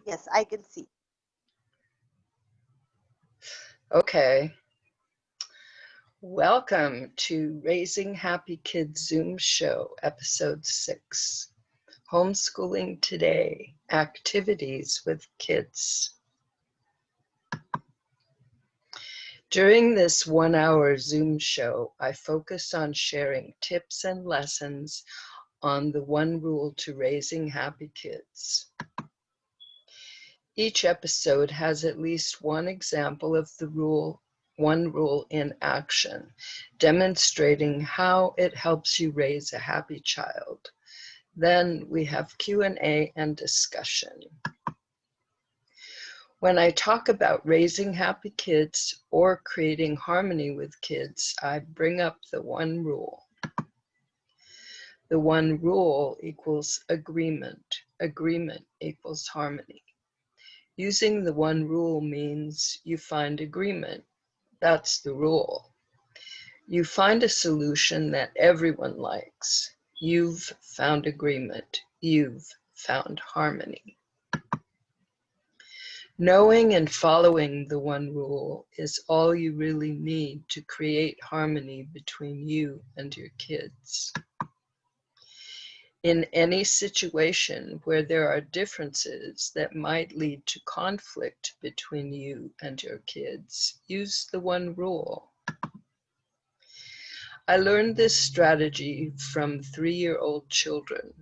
Yes, I can see. Okay. Welcome to Raising Happy Kids Zoom Show, Episode 6. Homeschooling Today, Activities with Kids. During this 1-hour Zoom show, I focus on sharing tips and lessons on the one rule to raising happy kids. Each episode has at least one example of the one rule in action, demonstrating how it helps you raise a happy child. Then we have Q&A and discussion. When I talk about raising happy kids or creating harmony with kids, I bring up the one rule. The one rule equals agreement. Agreement equals harmony. Using the one rule means you find agreement. That's the rule. You find a solution that everyone likes. You've found agreement. You've found harmony. Knowing and following the one rule is all you really need to create harmony between you and your kids. In any situation where there are differences that might lead to conflict between you and your kids, use the one rule. I learned this strategy from 3-year-old children.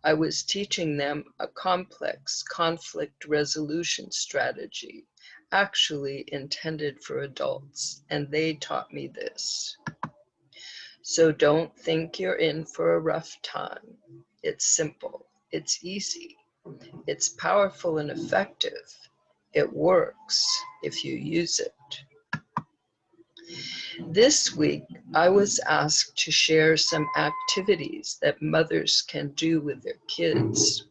I was teaching them a complex conflict resolution strategy, actually intended for adults, and they taught me this. So don't think you're in for a rough time. It's simple, it's easy, it's powerful and effective. It works if you use it. This week, I was asked to share some activities that mothers can do with their kids.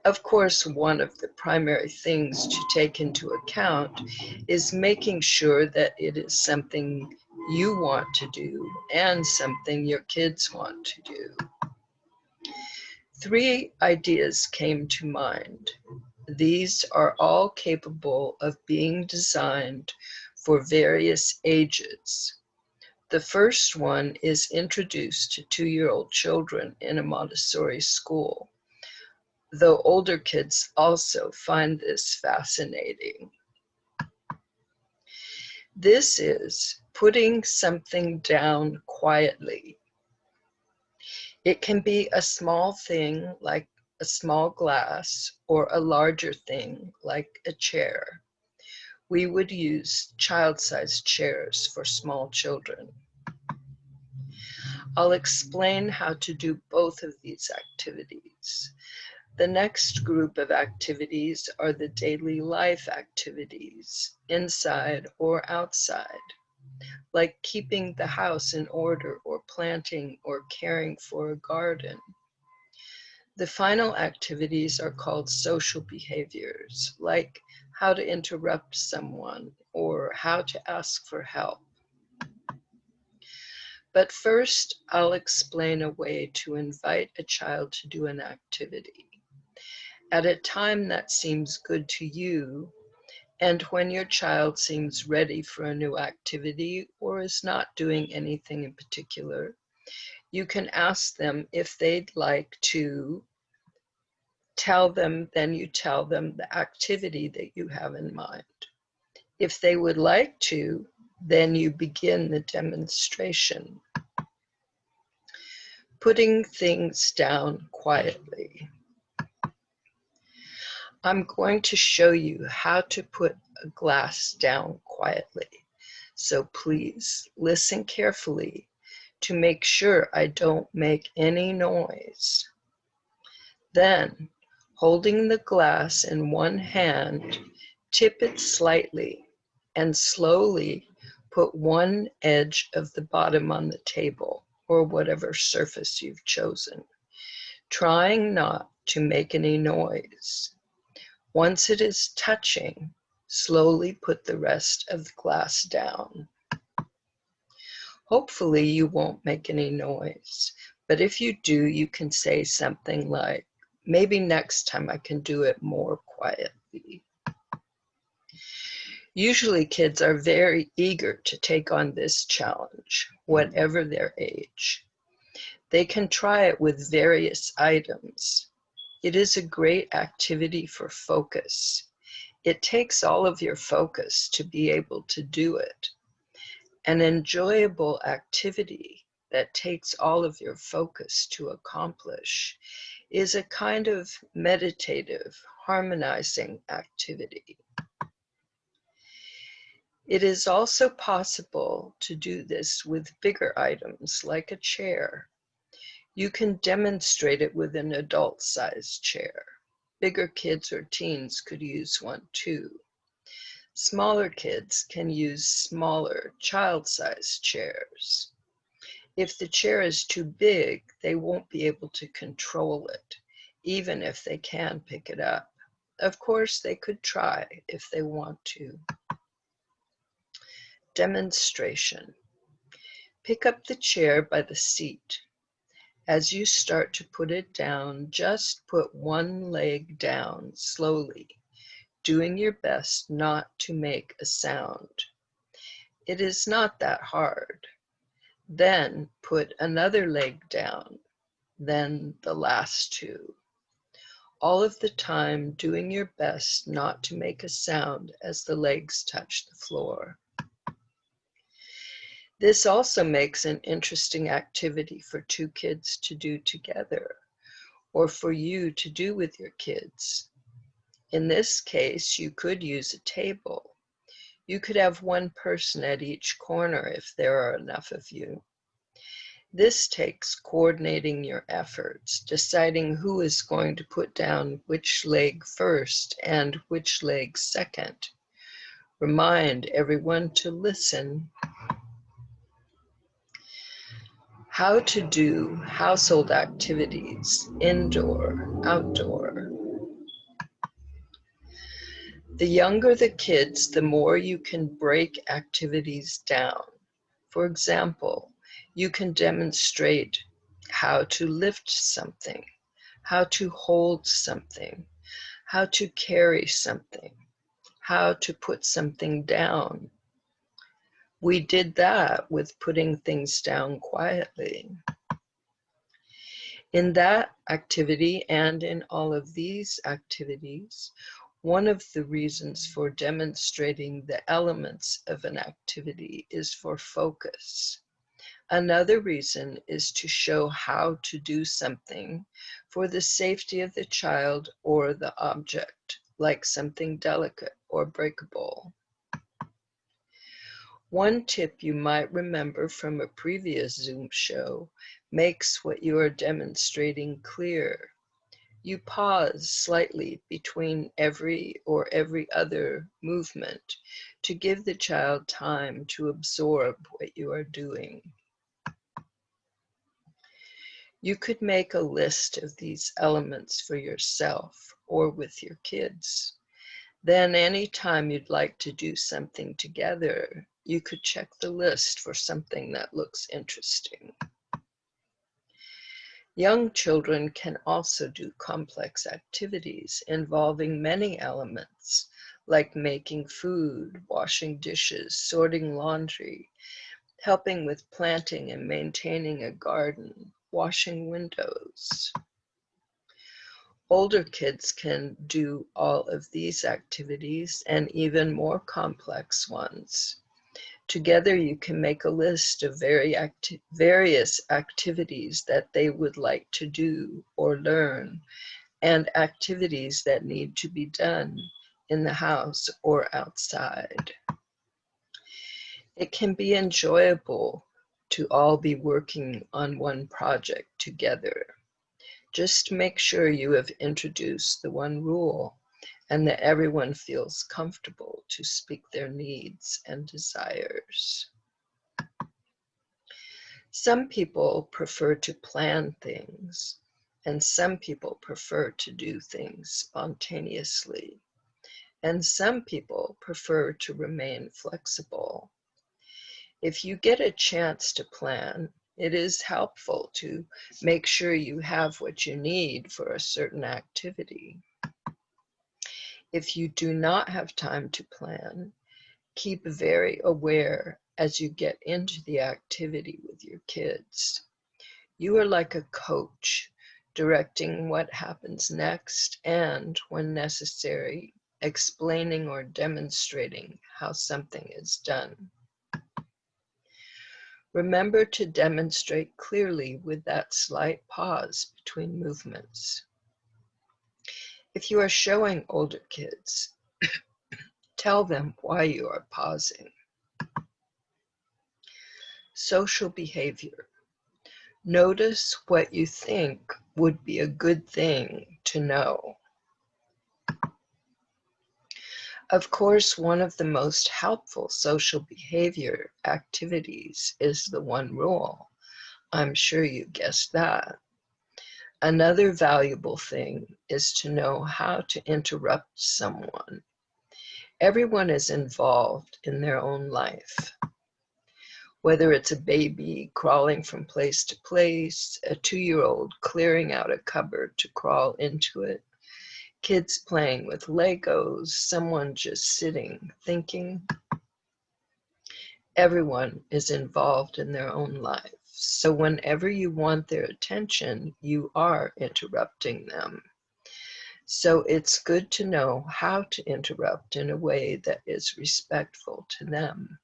Of course, one of the primary things to take into account is making sure that it is something you want to do and something your kids want to do. 3 ideas came to mind. These are all capable of being designed for various ages. The first one is introduced to 2-year-old children in a Montessori school, though older kids also find this fascinating. This is putting something down quietly. It can be a small thing like a small glass or a larger thing like a chair. We would use child-sized chairs for small children. I'll explain how to do both of these activities. The next group of activities are the daily life activities, inside or outside, like keeping the house in order or planting or caring for a garden. The final activities are called social behaviors, like how to interrupt someone or how to ask for help. But first, I'll explain a way to invite a child to do an activity at a time that seems good to you, and when your child seems ready for a new activity or is not doing anything in particular. You can ask them if they'd like to tell them, then you tell them the activity that you have in mind. If they would like to, then you begin the demonstration. Putting things down quietly. I'm going to show you how to put a glass down quietly. So please listen carefully to make sure I don't make any noise. Then, holding the glass in one hand, tip it slightly and slowly put one edge of the bottom on the table or whatever surface you've chosen, trying not to make any noise. Once it is touching, slowly put the rest of the glass down. Hopefully you won't make any noise, but if you do, you can say something like, Maybe next time I can do it more quietly. Usually kids are very eager to take on this challenge, whatever their age. They can try it with various items. It is a great activity for focus. It takes all of your focus to be able to do it. An enjoyable activity that takes all of your focus to accomplish is a kind of meditative, harmonizing activity. It is also possible to do this with bigger items like a chair. You can demonstrate it with an adult-sized chair. Bigger kids or teens could use one too. Smaller kids can use smaller child-sized chairs. If the chair is too big, they won't be able to control it, even if they can pick it up. Of course, they could try if they want to. Demonstration. Pick up the chair by the seat. As you start to put it down, just put one leg down slowly, doing your best not to make a sound. It is not that hard. Then put another leg down, then the last two. All of the time doing your best not to make a sound as the legs touch the floor. This also makes an interesting activity for two kids to do together, or for you to do with your kids. In this case, you could use a table. You could have one person at each corner if there are enough of you. This takes coordinating your efforts, deciding who is going to put down which leg first and which leg second. Remind everyone to listen. How to do household activities, indoor, outdoor. The younger the kids, the more you can break activities down. For example, you can demonstrate how to lift something, how to hold something, how to carry something, how to put something down. We did that with putting things down quietly. In that activity and in all of these activities, one of the reasons for demonstrating the elements of an activity is for focus. Another reason is to show how to do something for the safety of the child or the object, like something delicate or breakable. One tip you might remember from a previous Zoom show makes what you are demonstrating clear. You pause slightly between every or every other movement to give the child time to absorb what you are doing. You could make a list of these elements for yourself or with your kids. Then anytime you'd like to do something together, you could check the list for something that looks interesting. Young children can also do complex activities involving many elements, like making food, washing dishes, sorting laundry, helping with planting and maintaining a garden, washing windows. Older kids can do all of these activities and even more complex ones. Together you can make a list of various activities that they would like to do or learn, and activities that need to be done in the house or outside. It can be enjoyable to all be working on one project together. Just make sure you have introduced the one rule and that everyone feels comfortable to speak their needs and desires. Some people prefer to plan things, and some people prefer to do things spontaneously, and some people prefer to remain flexible. If you get a chance to plan, it is helpful to make sure you have what you need for a certain activity. If you do not have time to plan, keep very aware as you get into the activity with your kids. You are like a coach, directing what happens next and, when necessary, explaining or demonstrating how something is done. Remember to demonstrate clearly with that slight pause between movements. If you are showing older kids, tell them why you are pausing. Social behavior. Notice what you think would be a good thing to know. Of course, one of the most helpful social behavior activities is the one rule. I'm sure you guessed that. Another valuable thing is to know how to interrupt someone. Everyone is involved in their own life. Whether it's a baby crawling from place to place, a 2-year-old clearing out a cupboard to crawl into it, kids playing with Legos, someone just sitting, thinking. Everyone is involved in their own life. So whenever you want their attention, you are interrupting them. So it's good to know how to interrupt in a way that is respectful to them.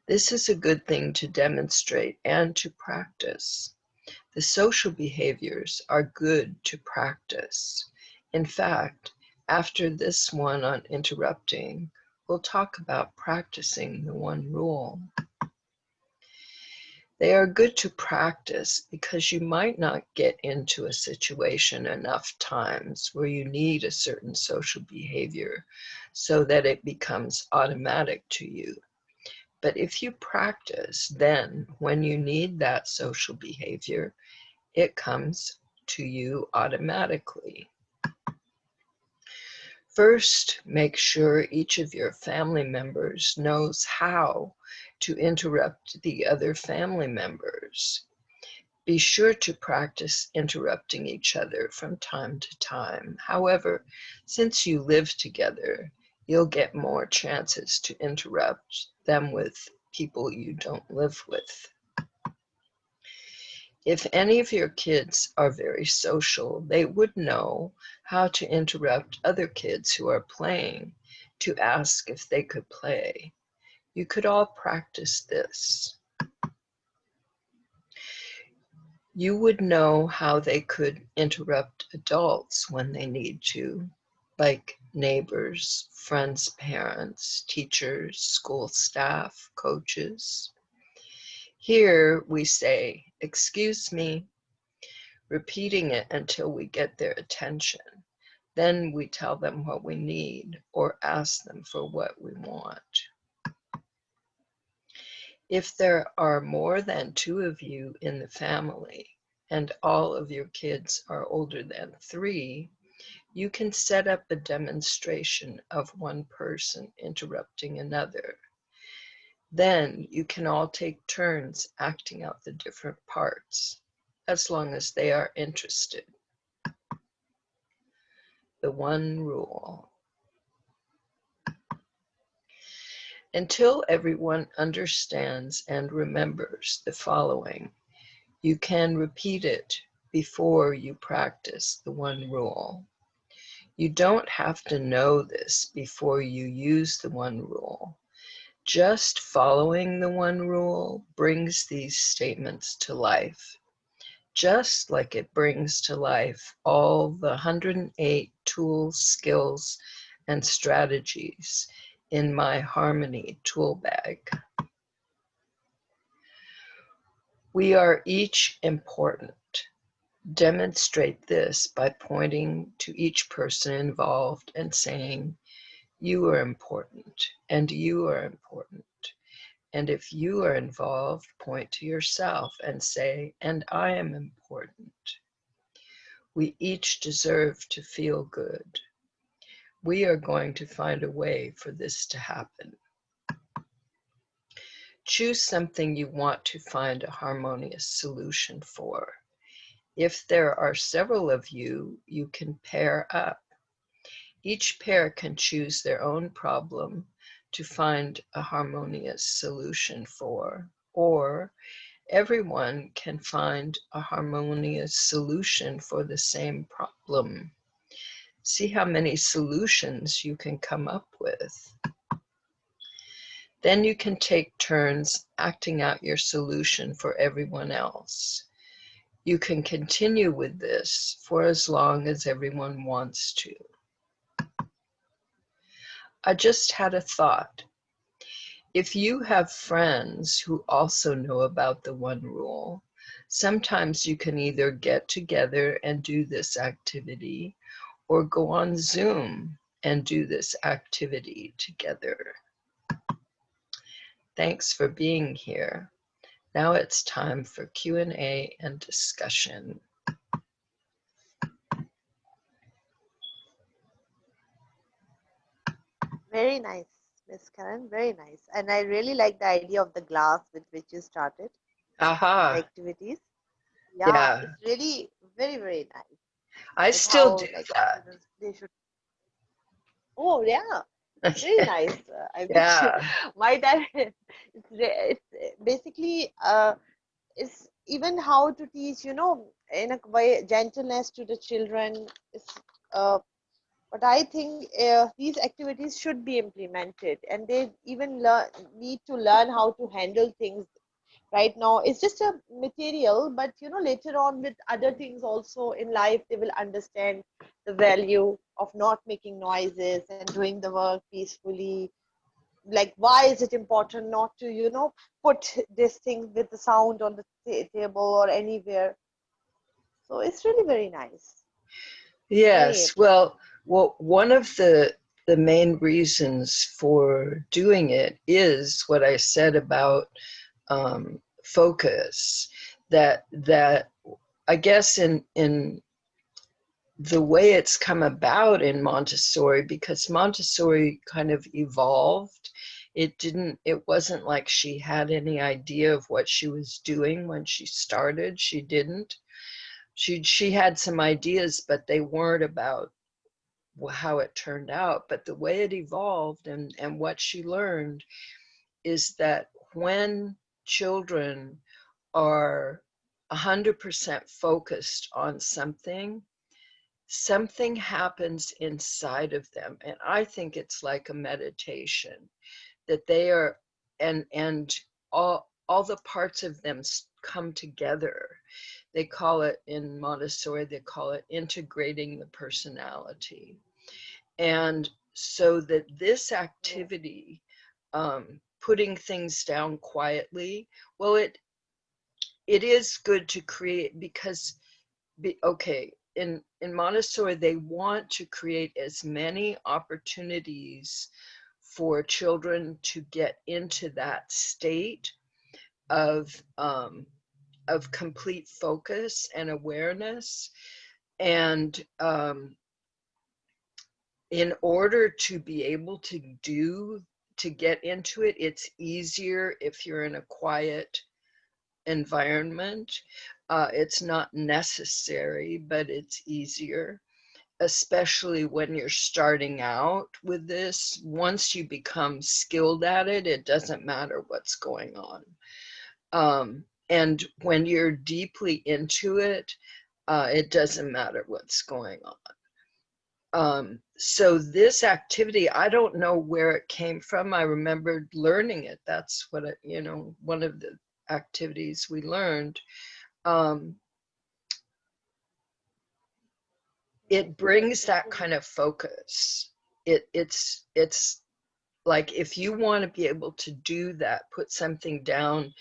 This is a good thing to demonstrate and to practice. The social behaviors are good to practice. In fact, after this one on interrupting, we'll talk about practicing the one rule. They are good to practice because you might not get into a situation enough times where you need a certain social behavior so that it becomes automatic to you. But if you practice, then when you need that social behavior, it comes to you automatically. First, make sure each of your family members knows how to interrupt the other family members. Be sure to practice interrupting each other from time to time. However, since you live together, you'll get more chances to interrupt them with people you don't live with. If any of your kids are very social, they would know how to interrupt other kids who are playing to ask if they could play. You could all practice this. You would know how they could interrupt adults when they need to, like neighbors, friends, parents, teachers, school staff, coaches. Here we say, "Excuse me," repeating it until we get their attention. Then we tell them what we need or ask them for what we want. If there are more than 2 of you in the family and all of your kids are older than 3, you can set up a demonstration of one person interrupting another. Then you can all take turns acting out the different parts, as long as they are interested. The one rule. Until everyone understands and remembers the following, you can repeat it before you practice the one rule. You don't have to know this before you use the one rule. Just following the one rule brings these statements to life, just like it brings to life all the 108 tools, skills, and strategies in my Harmony tool bag. We are each important. Demonstrate this by pointing to each person involved and saying, "You are important, and you are important." And if you are involved, point to yourself and say, "And I am important." We each deserve to feel good. We are going to find a way for this to happen. Choose something you want to find a harmonious solution for. If there are several of you, you can pair up. Each pair can choose their own problem to find a harmonious solution for, or everyone can find a harmonious solution for the same problem. See how many solutions you can come up with. Then you can take turns acting out your solution for everyone else. You can continue with this for as long as everyone wants to. I just had a thought. If you have friends who also know about the one rule, sometimes you can either get together and do this activity or go on Zoom and do this activity together. Thanks for being here. Now it's time for Q&A and discussion. Very nice, Miss Karen, very nice. And I really like the idea of the glass with which you started the Aha, activities. Yeah, yeah, it's really very, very nice. I That still do how like that. students they should. Oh yeah, very nice. I wish Yeah, my dad. It's basically it's even how to teach, in a way gentleness to the children. Is uh, but I think these activities should be implemented, and they even need to learn how to handle things. Right now it's just a material, but later on with other things also in life they will understand the value of not making noises and doing the work peacefully. Like, why is it important not to put this thing with the sound on the table or anywhere? So it's really very nice, very yes. interesting. Well, one of the main reasons for doing it is what I said about focus. That I guess in the way it's come about in Montessori, because Montessori kind of evolved. It wasn't like she had any idea of what she was doing when she started. She didn't. She had some ideas, but they weren't about how it turned out. But the way it evolved and what she learned is that when children are 100% focused on something, something happens inside of them. And I think it's like a meditation, that they are, and all the parts of them come together. They call it, in Montessori, they call it integrating the personality. And so that this Yes. activity, putting things down quietly, well, it is good to create, because okay, in Montessori they want to create as many opportunities for children to get into that state of complete focus and awareness. And in order to be able to get into it, it's easier if you're in a quiet environment. It's not necessary, but it's easier, especially when you're starting out with this. Once you become skilled at it, it doesn't matter what's going on. And when you're deeply into it, it doesn't matter what's going on. So this activity, I don't know where it came from. I remembered learning it. That's what one of the activities we learned. Um, it brings that kind of focus. It's like, if you want to be able to do that, put something down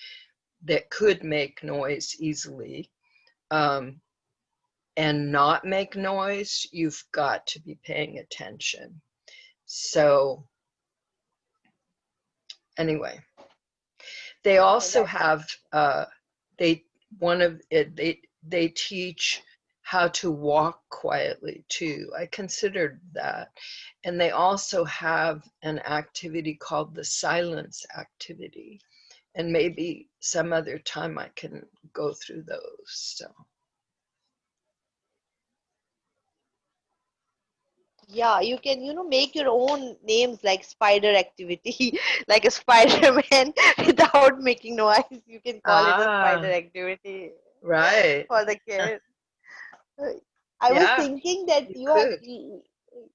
that could make noise easily, and not make noise, you've got to be paying attention. So anyway, they No, also that's have they one of it they teach how to walk quietly too. I considered that. And they also have an activity called the silence activity. And maybe some other time I can go through those. So, Yeah, you can, make your own names like spider activity, like a Spider-Man without making noise. You can call it a spider ah, activity right. for the kids. Uh, I was Yeah, thinking that you you are, could.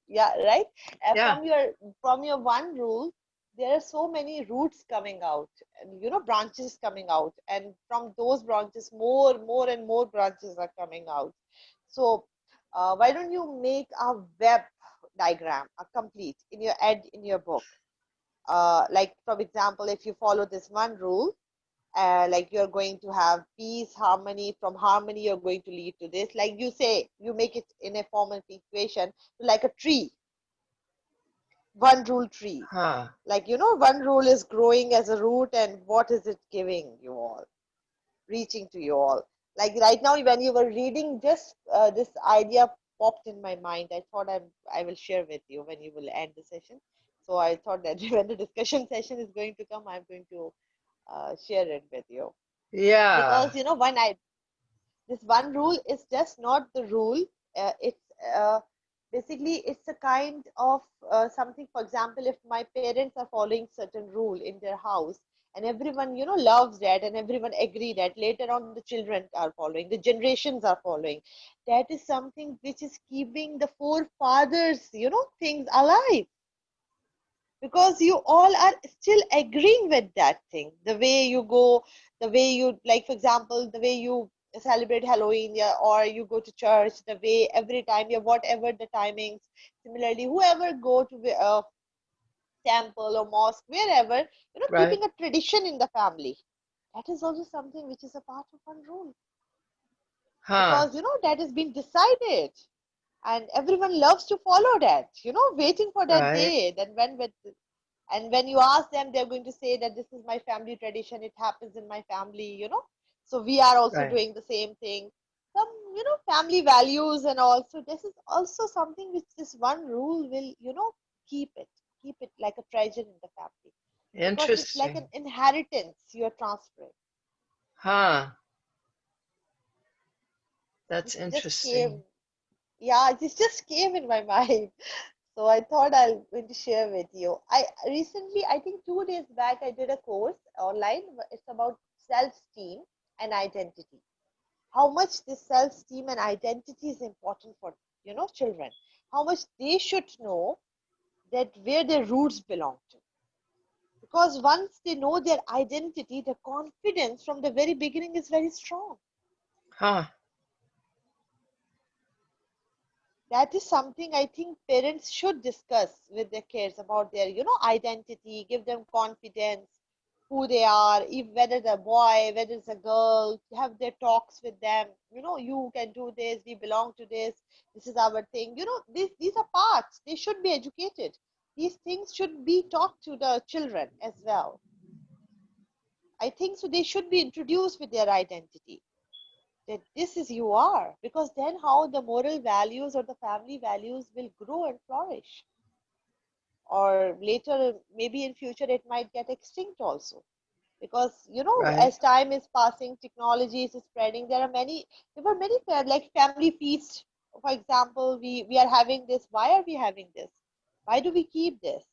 yeah, right. Yeah. From your one rule, there are so many roots coming out, and branches coming out, and from those branches, more and more branches are coming out. So, why don't you make a web diagram, a complete in your book? Like, for example, if you follow this one rule, like you're going to have peace, harmony. From harmony, you're going to lead to this. Like you say, you make it in a form of equation, like a tree, one rule tree. Huh. Like, one rule is growing as a root, and what is it giving you all, reaching to you all. Like right now, when you were reading, just this idea popped in my mind. I thought I will share with you when you will end the session. So I thought that when the discussion session is going to come, I'm going to share it with you, Yeah. because when I this one rule is just not the rule. It's basically it's a kind of something. For example, if my parents are following certain rule in their house, and everyone loves that, and everyone agree that, later on the children are following, the generations are following, that is something which is keeping the forefathers things alive, because you all are still agreeing with that thing. The way you go, the way you, like, for example, the way you celebrate Halloween, yeah, or you go to church, the way every time, yeah, whatever the timings. Similarly, whoever go to the temple or mosque, wherever, Right. keeping a tradition in the family, that is also something which is a part of one rule, Huh. because that has been decided, and everyone loves to follow that, waiting for that Right. day. Then and when you ask them, they're going to say that this is my family tradition, it happens in my family. So we are also Right. doing the same thing. Some, family values, and also this is also something which this one rule will, keep it like a treasure in the family, because it's like an Interesting. inheritance you're transferring. Huh. That's This just came, interesting. yeah, this just came in my mind. So I thought I'll going to share with you. I recently, I think 2 days back, I did a course online. It's about self-esteem and identity. How much this self-esteem and identity is important for children. How much they should know that where their roots belong to. Because once they know their identity, the confidence from the very beginning is very strong. Huh. That is something I think parents should discuss with their kids about their identity, give them confidence, who they are, if whether it's a boy, whether it's a girl, have their talks with them. You can do this, we belong to this is our thing. These are parts, they should be educated. These things should be taught to the children as well. I think so they should be introduced with their identity, that this is you are, because then how the moral values or the family values will grow and flourish. Or later, maybe in future, it might get extinct also, because Right. as time is passing, technology is spreading. There were many like family feasts. For example, we are having this. Why are we having this? Why do we keep this?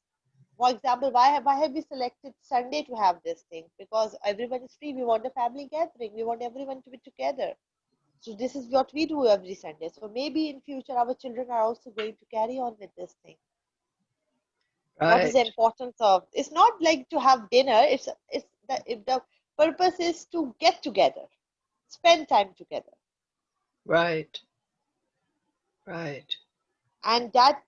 For example, why have we selected Sunday to have this thing? Because everyone is free. We want a family gathering. We want everyone to be together. So this is what we do every Sunday. So maybe in future our children are also going to carry on with this thing. What is the Right. importance of? It's not like to have dinner. It's the if the purpose is to get together, spend time together, Right. Right. and that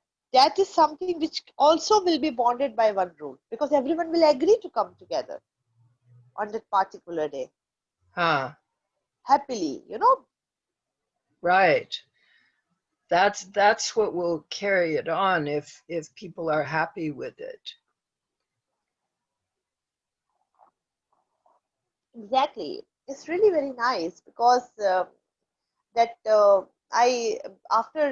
is something which also will be bonded by one rule, because everyone will agree to come together on that particular day Huh. happily. Right. That's what will carry it on if people are happy with it. Exactly. It's really very nice, because that I after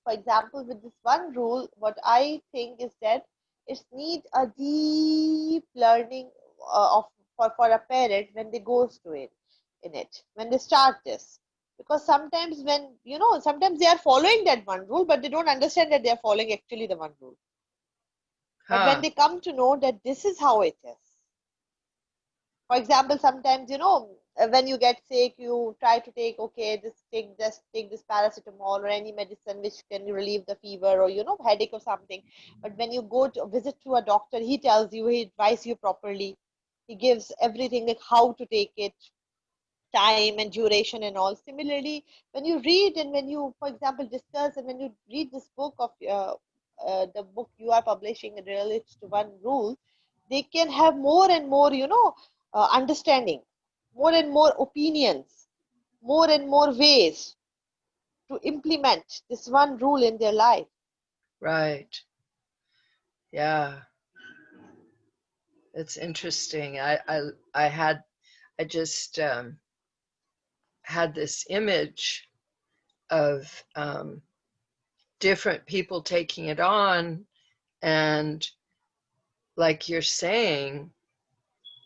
for example, with this one rule, what I think is that it needs a deep learning. for a parent when they goes to it in it when they start this, because sometimes when sometimes they are following that one rule but they don't understand that they are following actually the one rule. But when Huh. they come to know that this is how it is, for example, sometimes when you get sick you try to take, okay, take this paracetamol or any medicine which can relieve the fever or headache or something. But when you go to visit to a doctor, he tells you, he advises you properly, he gives everything like how to take it, time and duration and all. Similarly, when you read and when you, for example, discuss and when you read this book of the book you are publishing, it relates to one rule, they can have more and more understanding, more and more opinions, more and more ways to implement this one rule in their life. Right. Yeah. It's interesting. I just had this image of different people taking it on, and like you're saying,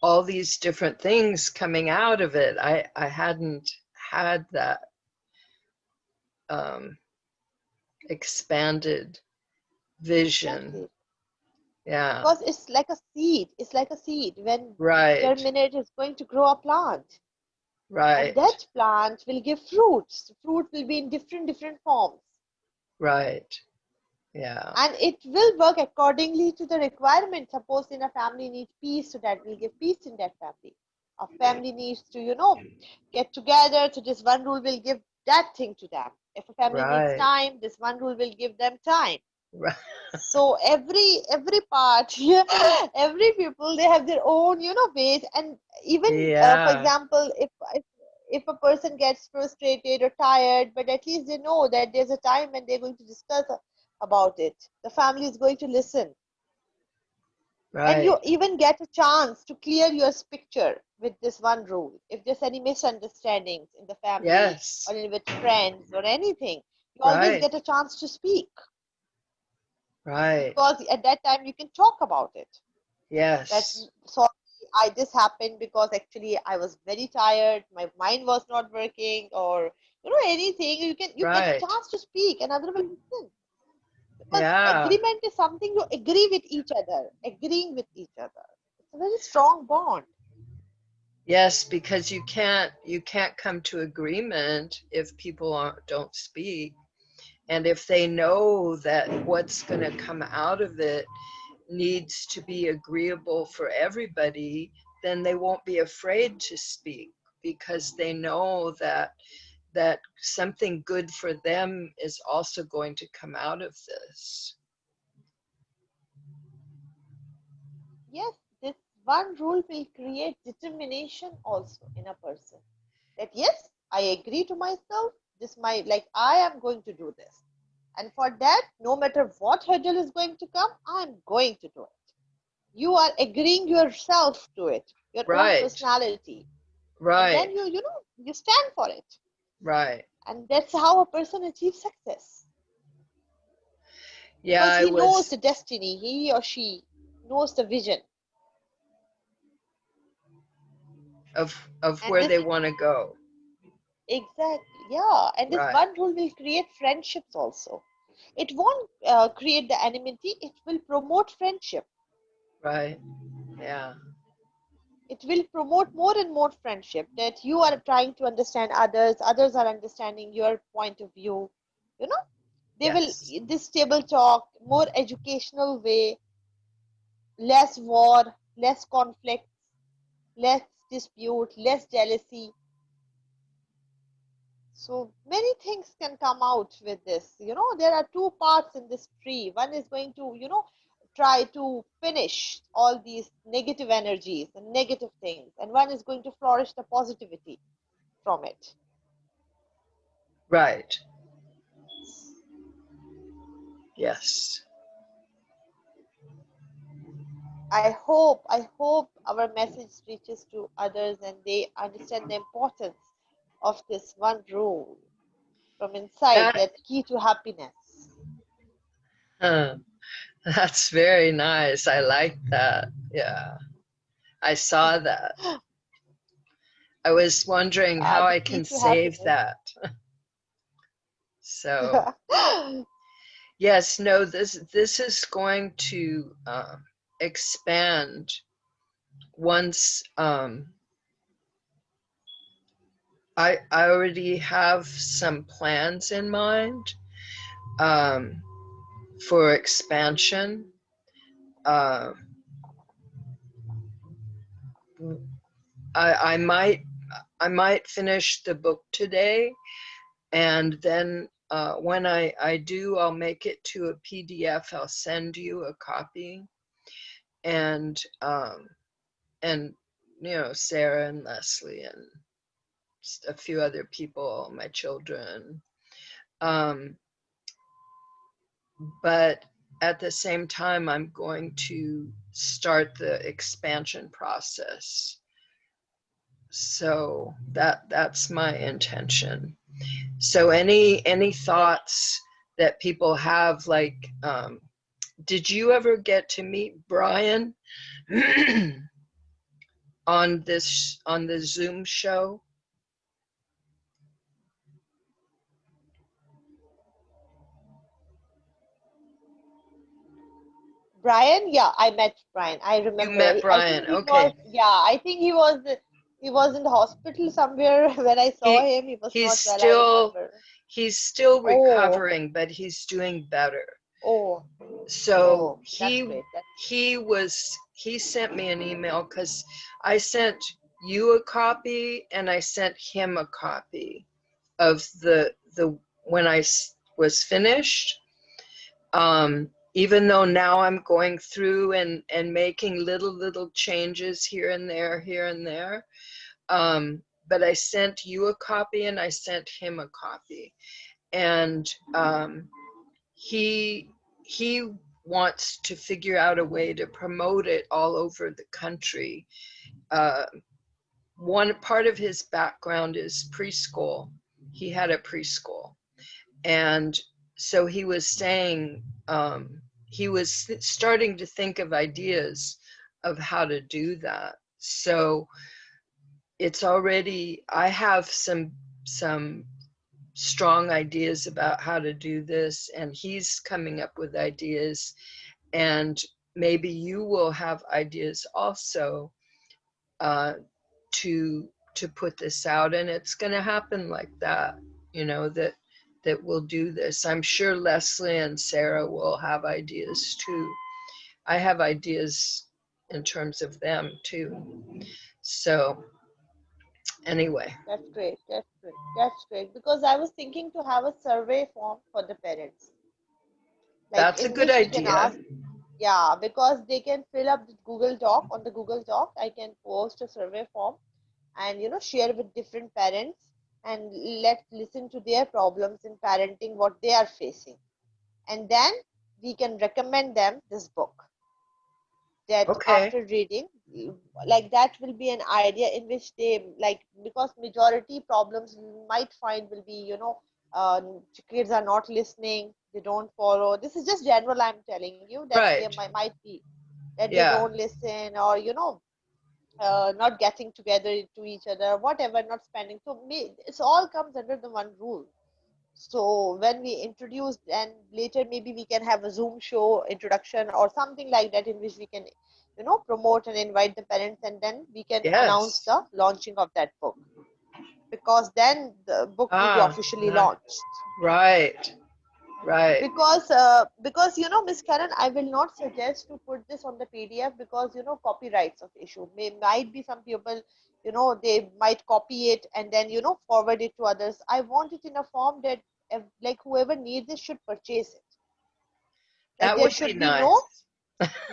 all these different things coming out of it. I hadn't had that um, expanded vision. Exactly. Yeah. Because it's like a seed when it Right. germinates, it's going to grow a plant, and Right. that plant will give fruits. Fruit will be in different forms, Right. Yeah. and it will work accordingly to the requirement. Suppose in a family needs peace, so that will give peace in that family. A family needs to get together, so this one rule will give that thing to them. If a family needs Right. time, this one rule will give them time. Right. So every part, yeah, every people, they have their own ways. And even for Yeah. example, if a person gets frustrated or tired, but at least they know that there's a time when they're going to discuss about it, the family is going to listen, and you Right. even get a chance to clear your picture with this one rule. If there's any misunderstandings in the family Yes. or with friends or anything, you always Right. get a chance to speak, Right. because at that time you can talk about it. That, Yes. sorry, I this happened because actually I was very tired, my mind was not working, or anything. You get a Right. chance to speak, and other will listen, because Yeah. agreement is something you agree with each other, agreeing with each other. It's a very strong bond. Yes, because you can't come to agreement if people don't speak. And if they know that what's going to come out of it needs to be agreeable for everybody, then they won't be afraid to speak, because they know that something good for them is also going to come out of this. Yes, this one rule will create determination also in a person, that yes, I agree to myself, this my, like, I am going to do this, and for that, no matter what hurdle is going to come, I am going to do it. You are agreeing yourself to it, your own Right. personality, and then Right. you stand for it, Right. and that's how a person achieves success, Yeah, because I he knows was the destiny, he or she knows the vision. of And where this, they want to go. exactly, yeah, and this Right. one rule will create friendships also. It won't create the enmity, it will promote friendship. Right. Yeah. It will promote more and more friendship, that you are trying to understand others, others are understanding your point of view. you know they will, Yes. this table talk, more educational way, less war, less conflicts, less dispute, less jealousy. So many things can come out with this. There are two parts in this tree. One is going to try to finish all these negative energies and negative things, and one is going to flourish the positivity from it. Right. Yes. I hope our message reaches to others and they understand the importance of this one rule from inside, That that key to happiness. that's very nice. I like that. Yeah. I saw that. I was wondering how The I key can to save happiness. that. So yes, no, this is going to expand once I already have some plans in mind for expansion. Uh, I might finish the book today, and then when I do, I'll make it to a PDF. I'll send you a copy, and Sarah and Leslie and just a few other people, my children. But at the same time, I'm going to start the expansion process. So that's my intention. So any thoughts that people have, like, did you ever get to meet Brian on the Zoom show? Brian, yeah, I met Brian. I You remember. met I think Brian, he was, okay. yeah, I think he was in the hospital somewhere when I saw He him. He was he's not well, I still remember. he's still Oh, recovering, but he's doing better. oh, So oh, that's great. That's he sent me an email because I sent you a copy and I sent him a copy of the when I was finished. Even though now I'm going through and making little changes here and there. But I sent you a copy and I sent him a copy. And he he wants to figure out a way to promote it all over the country. Uh, One part of his background is preschool. He had a preschool. And so he was saying, he was starting to think of ideas of how to do that. So it's already, I have some strong ideas about how to do this, and he's coming up with ideas, and maybe you will have ideas also uh, to put this out, and it's going to happen like that, that we'll do this. I'm sure Leslie and Sarah will have ideas too. I have ideas in terms of them too. So anyway, that's great. That's great. That's great. Because I was thinking to have a survey form for the parents, like that's a in good which we can idea. ask. Yeah, because they can fill up the Google Doc. On the Google Doc, I can post a survey form and share with different parents and let listen to their problems in parenting, what they are facing, and then we can recommend them this book that Okay. after reading, like that will be an idea in which they like, because majority problems you might find will be uh, kids are not listening, they don't follow. This is just general, I'm telling you that there Right. might be that they Yeah. don't listen, or not getting together to each other, whatever, not spending. So it's all comes under the one rule. So when we introduce, and later maybe we can have a Zoom show introduction or something like that, in which we can promote and invite the parents, and then we can announce Yes. the launching of that book, because then the book will be Ah, officially launched. right. Right. Because Miss Karen, I will not suggest to put this on the PDF, because copyrights of issue might be some people, they might copy it and then forward it to others. I want it in a form that like whoever needs it should purchase it. Like That there would be should be no nice.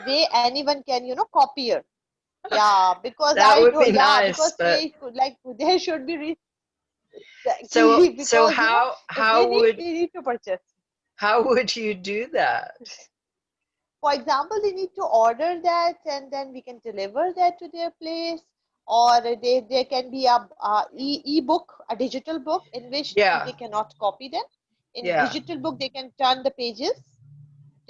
way anyone can copy it. Yeah, because That I would know, be yeah, nice, because but they could, like, there should be so exactly, so because if they need to purchase. how would you do that? For example, they need to order that and then we can deliver that to their place. Or there can be a e-book, a digital book in which Yeah. they cannot copy them. In Yeah. digital book, they can turn the pages,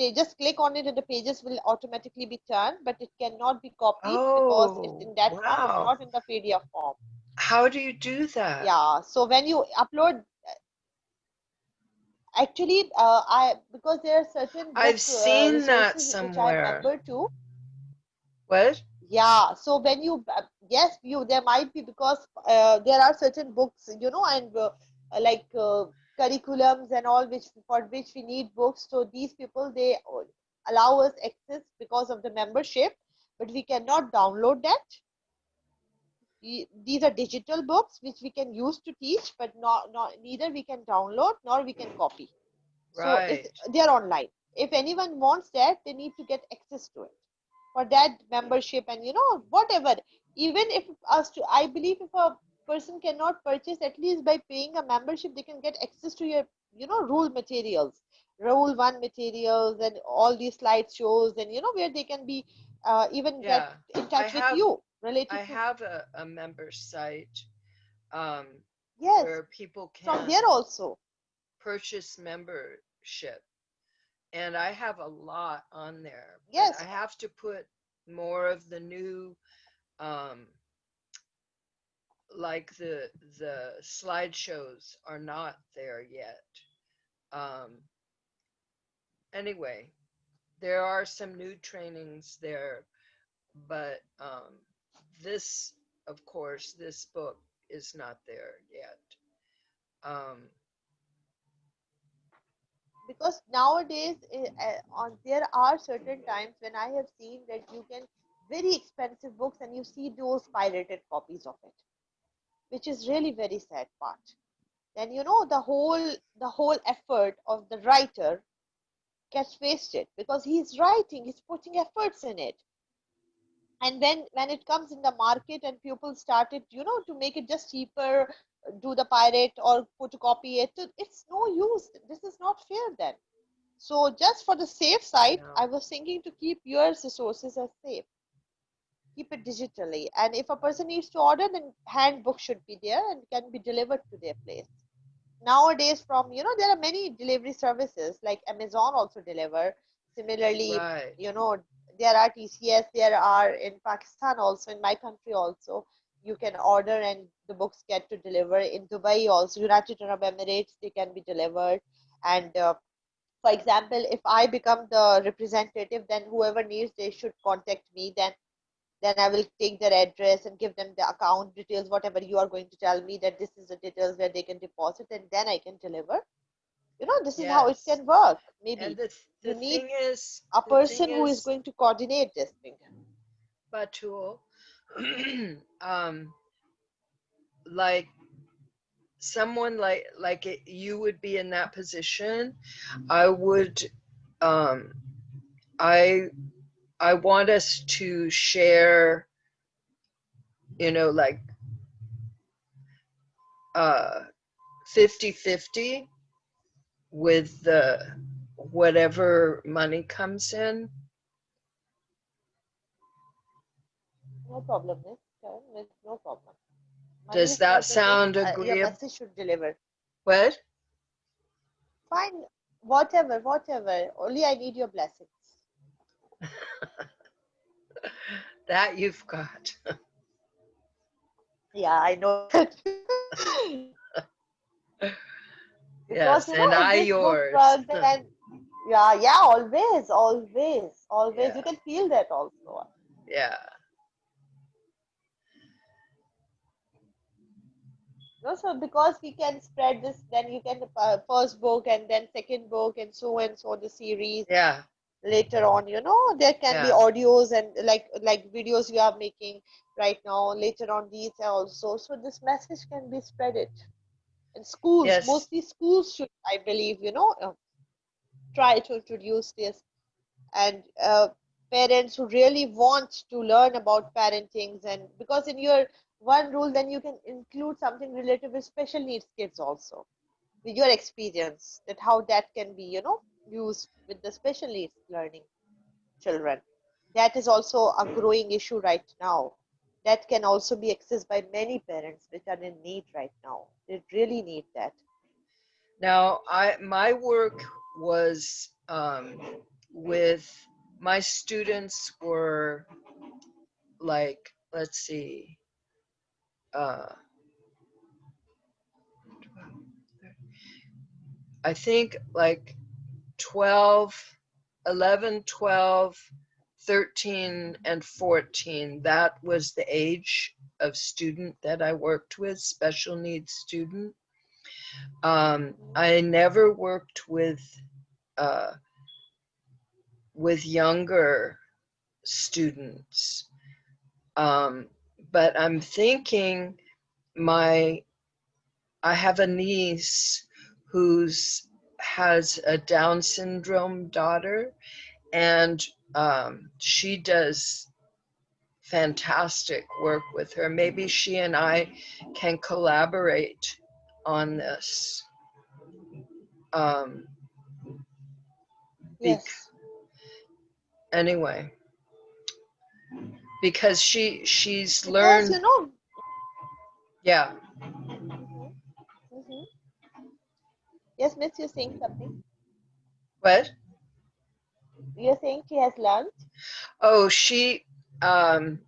they just click on it and the pages will automatically be turned, but it cannot be copied because it's Oh, in that form, it's wow. not in the PDF form. How do you do that? Yeah, so when you upload, actually, I because there are certain I've book seen that resources which I am somewhere. member to. What? Yeah, so when you yes, you there might be because there are certain books, and like curriculums and all which for which we need books. So these people they allow us access because of the membership, but we cannot download that. These are digital books which we can use to teach, but not neither we can download nor we can copy. So Right. they are online. If anyone wants that, they need to get access to it for that membership, and whatever. Even if us to, I believe if a person cannot purchase, at least by paying a membership, they can get access to your rule materials, rule one materials, and all these slideshows, and where they can be even get Yeah. in I touch with have you I related to. have a member site um, Yes, where people from can there also. purchase membership. And I have a lot on there, but I Yes, have to put more of the new um, like the slideshows are not there yet. Um, anyway, there are some new trainings there, but this, of course, this book is not there yet. because nowadays there are certain times when I have seen that you can very expensive books and you see those pirated copies of it, which is really very sad part. Then the whole effort of the writer gets wasted because he's writing, he's putting efforts in it, and then when it comes in the market and people started to make it just cheaper, do the pirate or photocopy it, it's no use. This is not fair then. So just for the safe I side, I know. was thinking to keep your resources as safe. Keep it digitally. And if a person needs to order, then handbook should be there and can be delivered to their place. Nowadays, there are many delivery services like Amazon also deliver. Similarly, Right. you know, there are TCS, there are in Pakistan also, in my country also. You can order and the books get to deliver. In Dubai also, United Arab Emirates, they can be delivered. And for example, if I become the representative, then whoever needs, they should contact me. Then I will take their address and give them the account details, whatever you are going to tell me that this is the details where they can deposit, and then I can deliver. This is how it Yes. can work. And Maybe the you need thing is, a the thing person who is is, going to coordinate this thing. Batool, um, like someone like you would be in that position. I would, um, I I want us to share, like uh 50-50 with the whatever money comes in. No problem, miss. Karen, miss, no problem. Money Does is not that the thing. sound Your agreeable? message should deliver. What? Fine, whatever. Only I need your blessings. That you've got. Yeah, I know that. Because Yes, and if I this book yours. works, then yeah, always. You Yeah, can feel that also. yeah, So because we can spread this, then you can first book and then second book and so the series yeah, later on. There can be yeah. audios and like videos you are making right now. Later on, these are also, so this message can be spread it. And schools, Yes, mostly schools should, I believe, try to introduce this. And parents who really want to learn about parentings, and because in your one rule then you can include something related with special needs kids also, with your experience that how that can be used with the special needs learning children. That is also a growing issue right now, that can also be accessed by many parents which are in need right now. They really need that. now I my work was with my students were like, let's see, I think like 12, 11, 12, 13, and 14. That was the age of student that I worked with, special needs student. I never worked with younger students, but I'm thinking I have a niece who's has a Down syndrome daughter, and she does fantastic work with her. Maybe she and I can collaborate on this. Yes. Anyway, because she's Because, learned. you know, Yeah. mhm, mhm. Yes, Miss, you're saying something. What? You're saying she has learned? Oh, um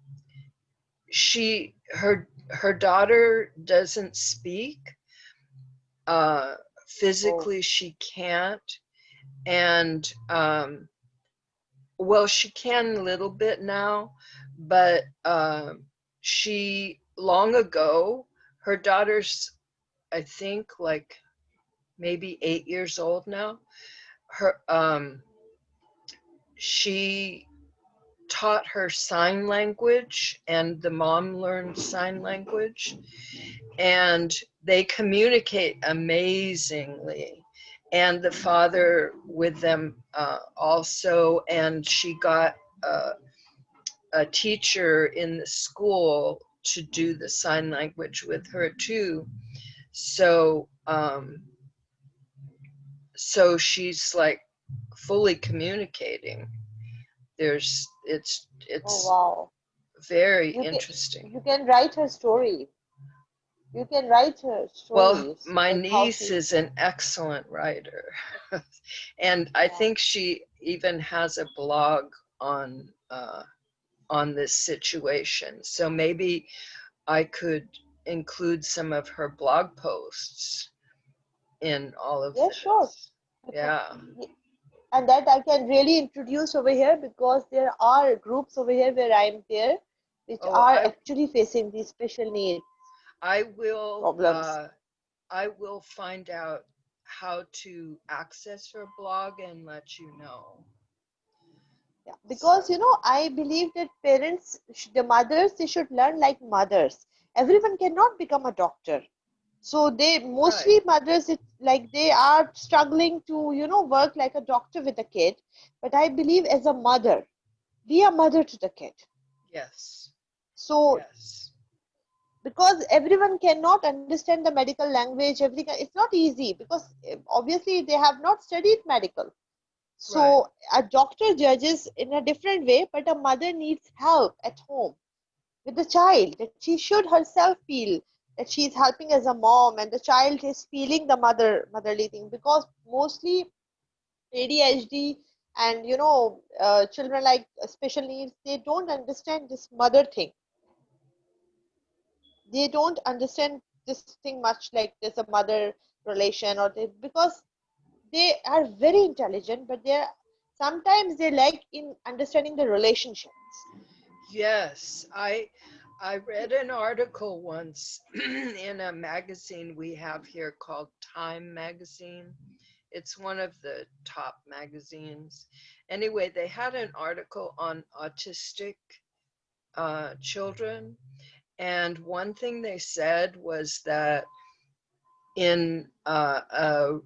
her daughter doesn't speak. uh Oh, Physically she can't, and well, she can a little bit now, but she long ago, her daughter's, I think, like maybe 8 years old now. Her She taught her sign language, and the mom learned sign language, and they communicate amazingly, and the father with them also. And she got a teacher in the school to do the sign language with her too. So so she's like fully communicating. oh It's wow. very You can interesting. you can write her story. You can write her Well, stories my like how niece she. is an excellent writer. And I Yeah. think she even has a blog on this situation. So maybe I could include some of her blog posts in all of Yeah, sure. this. Because Yeah. and that I can really introduce over here because there are groups over here where I'm there which Oh, are actually facing these special needs I will problems. I will find out how to access her blog and let you know. Yeah, So, because I believe that parents, the mothers, they should learn like mothers. Everyone cannot become a doctor. So they right. mostly mothers, it's like they are struggling to work like a doctor with a kid. But I believe as a mother, be a mother to the kid. Yes. So Yes. because everyone cannot understand the medical language, everything it's not easy because obviously they have not studied medical. Right. So a doctor judges in a different way, but a mother needs help at home with the child, that she should herself feel that she is helping as a mom and the child is feeling the motherly thing, because mostly ADHD and children like special needs, they don't understand this mother thing. They don't understand this thing much, like there's a mother relation or they, because they are very intelligent, but they're sometimes they lack in understanding the relationships. Yes. I read an article once in a magazine we have here called Time Magazine. It's one of the top magazines. Anyway, they had an article on autistic children. And one thing they said was that in a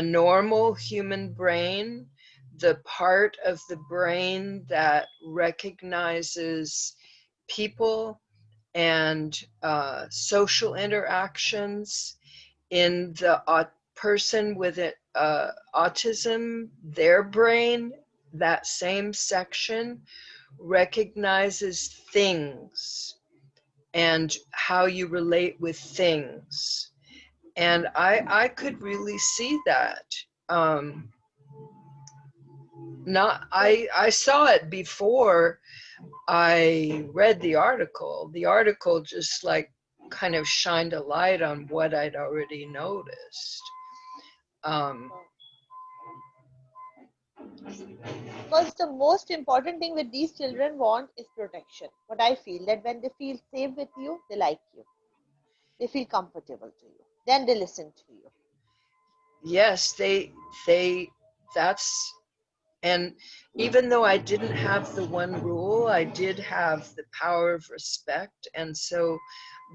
normal human brain, the part of the brain that recognizes people and social interactions in the person with autism, their brain, that same section recognizes things and how you relate with things. And I could really see that. Um, not, So, I saw it before I read the article. The article just like kind of shined a light on what I'd already noticed. Um, uh, because the most important thing with these children want is protection. What I feel that when they feel safe with you, they like you. They feel comfortable to you. Then they listen to you. yes, they, that's, and even though I didn't have the one rule, I did have the power of respect. And so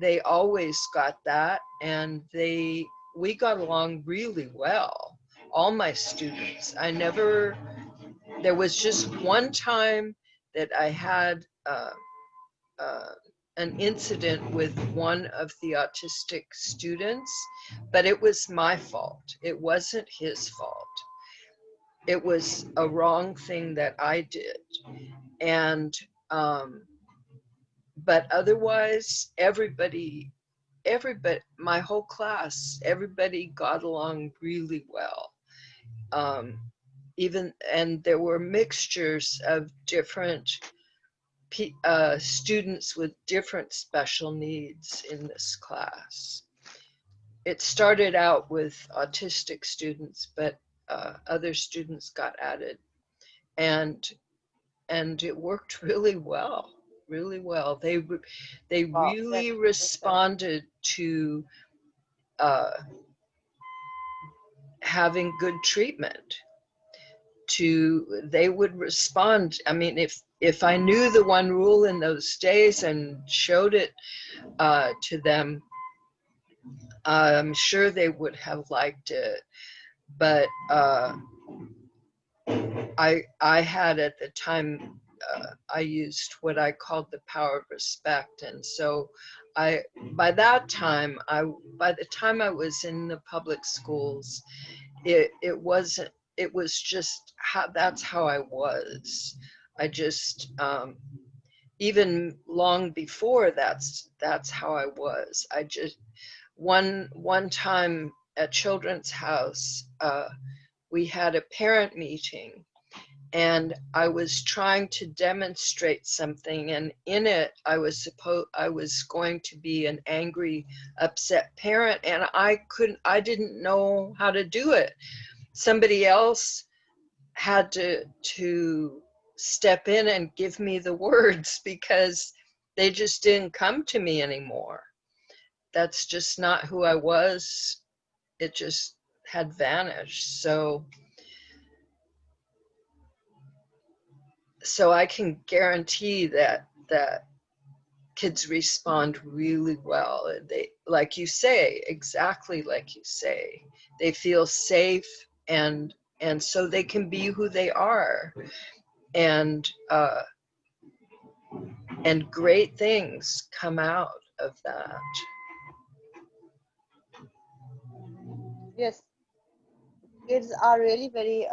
they always got that. And we got along really well. All my students. There was just one time that I had uh, an incident with one of the autistic students, but it was my fault. It wasn't his fault. It was a wrong thing that I did. And, um, but otherwise, my whole class, everybody got along really well. Um, and there were mixtures of different students with different special needs in this class. It started out with autistic students, but other students got added, and it worked really well, really well. They Wow, really that's wonderful. responded to uh, having good treatment. They would respond. I mean, if I knew the one rule in those days and showed it to them, I'm sure they would have liked it. But I had at the time, I used what I called the power of respect. And so I, by that time, by the time I was in the public schools, it wasn't, it was just how, that's how I was. I just, even long before that's how I was. I just, one time at Children's House, we had a parent meeting, and I was trying to demonstrate something, and in it I was going to be an angry, upset parent, and I didn't know how to do it. Somebody else had to step in and give me the words because they just didn't come to me anymore. That's just not who I was. It just had vanished. So I can guarantee that kids respond really well. They, like you say, exactly like you say, they feel safe, and so they can be who they are, and great things come out of that. Yes, kids are really very,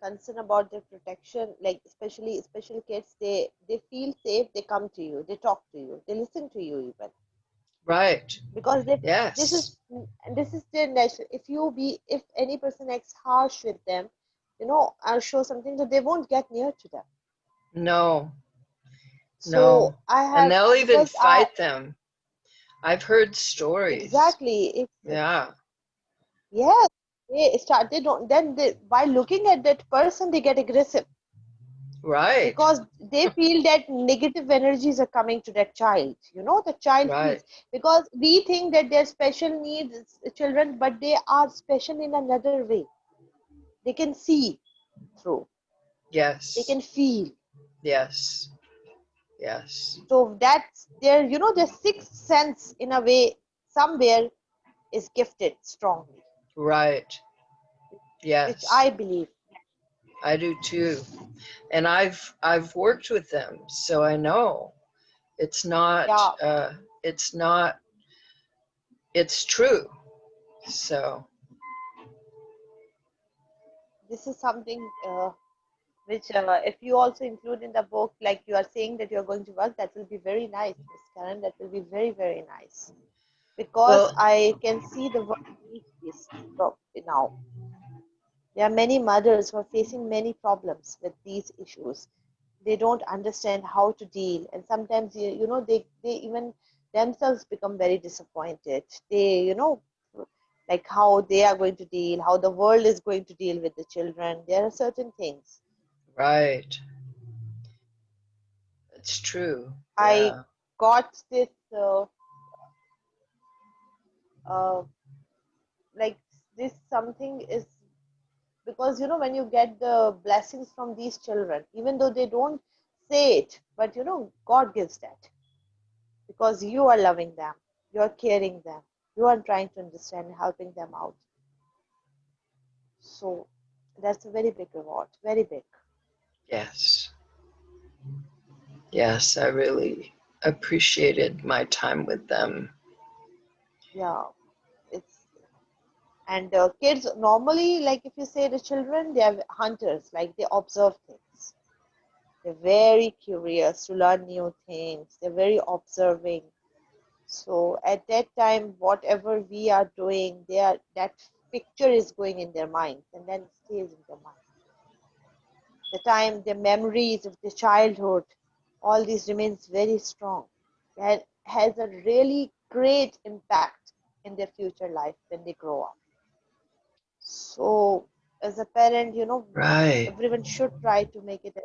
concerned about their protection. Like especially special kids, they feel safe. They come to you. They talk to you. They listen to you even Right. because they this is Yes. this is their nature. If any person acts harsh with them, I'll show something that they won't get near to them. No. So No. I And have they'll even because I fight them. I've heard stories. exactly it's Yeah. yes, they don't then by looking at that person they get aggressive Right. because they feel that negative energies are coming to that child. The child Right. feels because we think that they're special needs children, but they are special in another way. They can see through, they Yes. can feel. Yes. Yes. So that's their sixth sense in a way somewhere is gifted strongly, Right. which Yes. I believe. I do too. And I've worked with them, so I know it's not Yeah, it's not it's true. So, this is something which if you also include in the book, like you are saying that you're going to work, that will be very nice, Miss Karen. That will be very, very nice because well, I can see the work needs this now. There are many mothers who are facing many problems with these issues. They don't understand how to deal, and sometimes they even themselves become very disappointed. They like how they are going to deal, how the world is going to deal with the children. There are certain things. Right. It's true. I Yeah. got this uh, like this something is because when you get the blessings from these children, even though they don't say it, but God gives that because you are loving them, you are caring them, you are trying to understand and helping them out. So that's a very big reward, very big. Yes. Yes, I really appreciated my time with them. Yeah, it's and kids normally, like if you say the children, they are hunters, like they observe things. They're very curious to learn new things. They're very observing. So at that time, whatever we are doing, that picture is going in their minds and then stays in their mind. The time, the memories of the childhood, all this remains very strong. That has a really great impact in their future life when they grow up. So as a parent, Right. everyone should try to make it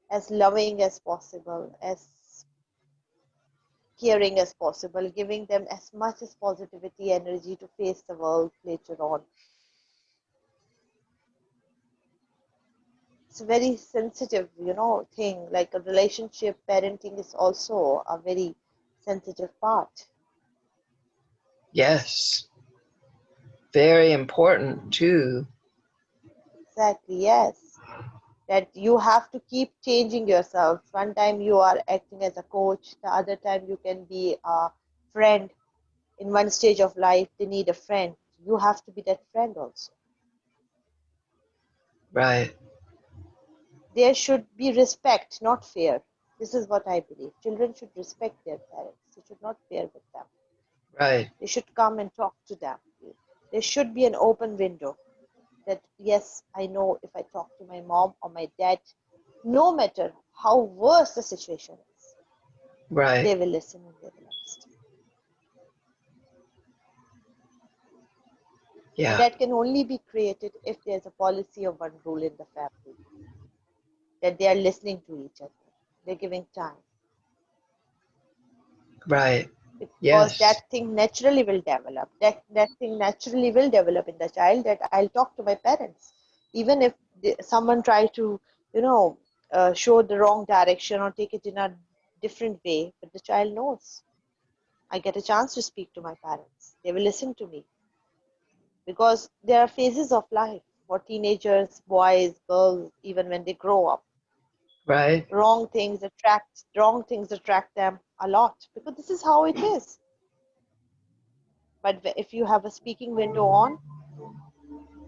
as loving as possible, as caring as possible, giving them as much as positivity, energy to face the world later on. It's a very sensitive, thing. Like a relationship, parenting is also a very sensitive part. Yes. Very important too. Exactly, yes. That you have to keep changing yourself. One time you are acting as a coach, the other time you can be a friend. In one stage of life, they need a friend. You have to be that friend also. Right. There should be respect, not fear. This is what I believe. Children should respect their parents. They should not fear with them. Right. They should come and talk to them. There should be an open window that, yes, I know if I talk to my mom or my dad, no matter how worse the situation is, Right. they will listen and they will understand. And Yeah. that can only be created if there's a policy of one rule in the family, that they are listening to each other, they're giving time. Right. Because Yes. that thing naturally will develop. That thing naturally will develop in the child, that I'll talk to my parents. Even if someone try to, you know, show the wrong direction or take it in a different way, but the child knows. I get a chance to speak to my parents. They will listen to me. Because there are phases of life for teenagers, boys, girls, even when they grow up. Right. Wrong things attract them a lot because this is how it is. But if you have a speaking window on,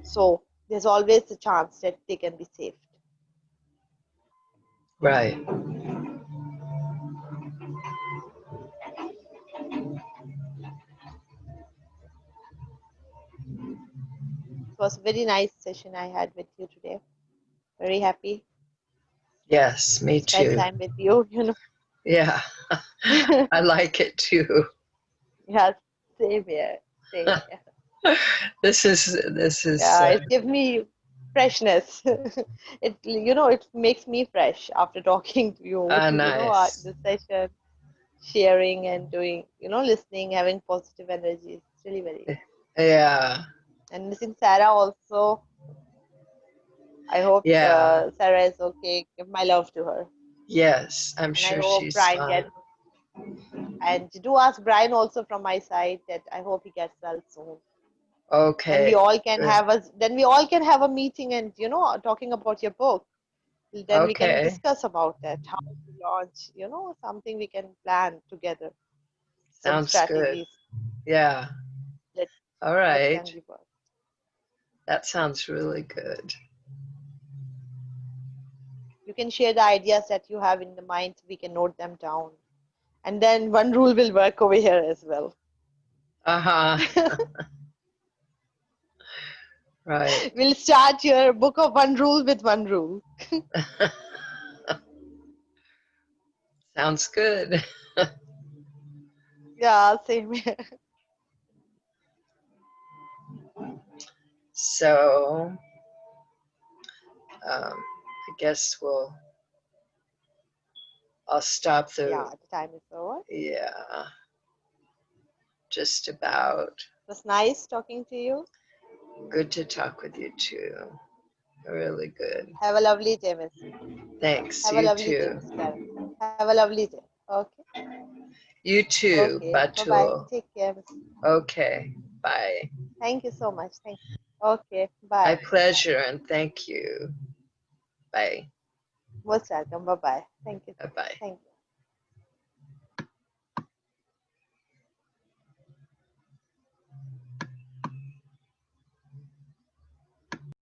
so there's always a chance that they can be saved. Right. It was a very nice session I had with you today. Very happy Yes, to me spend too. time with you. Yeah. I like it too. Yeah, same here. Same here. This is Yeah, it gives me freshness. It makes me fresh after talking to you. nice. The session, sharing and doing, listening, having positive energy. It's really very. Yeah. And missing Sarah also. I hope Yeah. Sarah is okay. Give my love to her. Yes, I'm And I sure hope she's Brian fine. gets, and do ask Brian also from my side that I hope he gets well soon. Then we Okay. all can Good. have a meeting and, talking about your book. Then we can Okay. discuss about that, how to launch, something we can plan together, some Sounds good. strategies Yeah. that All what right. can be worked. That sounds really good. You can share the ideas that you have in the mind, so we can note them down. And then one rule will work over here as well. Uh-huh. Right. We'll start your book of one rule with one rule. Sounds good. Yeah, same here. So, I guess I'll stop Yeah, the, the time is over. yeah, just about. It was nice talking to you. Good to talk with you too. Really good. Have a lovely day, Miss. Thanks. Have a You lovely day, too. Miss Karen. Have a lovely day. Okay. You too, Okay. Bye bye. Batool. Take care, Miss. Okay. Bye. Thank you so much. Thank you. Okay. My Bye. Bye. pleasure and thank you. Bye. Most welcome. Bye bye. Thank you. Bye bye. Thank you.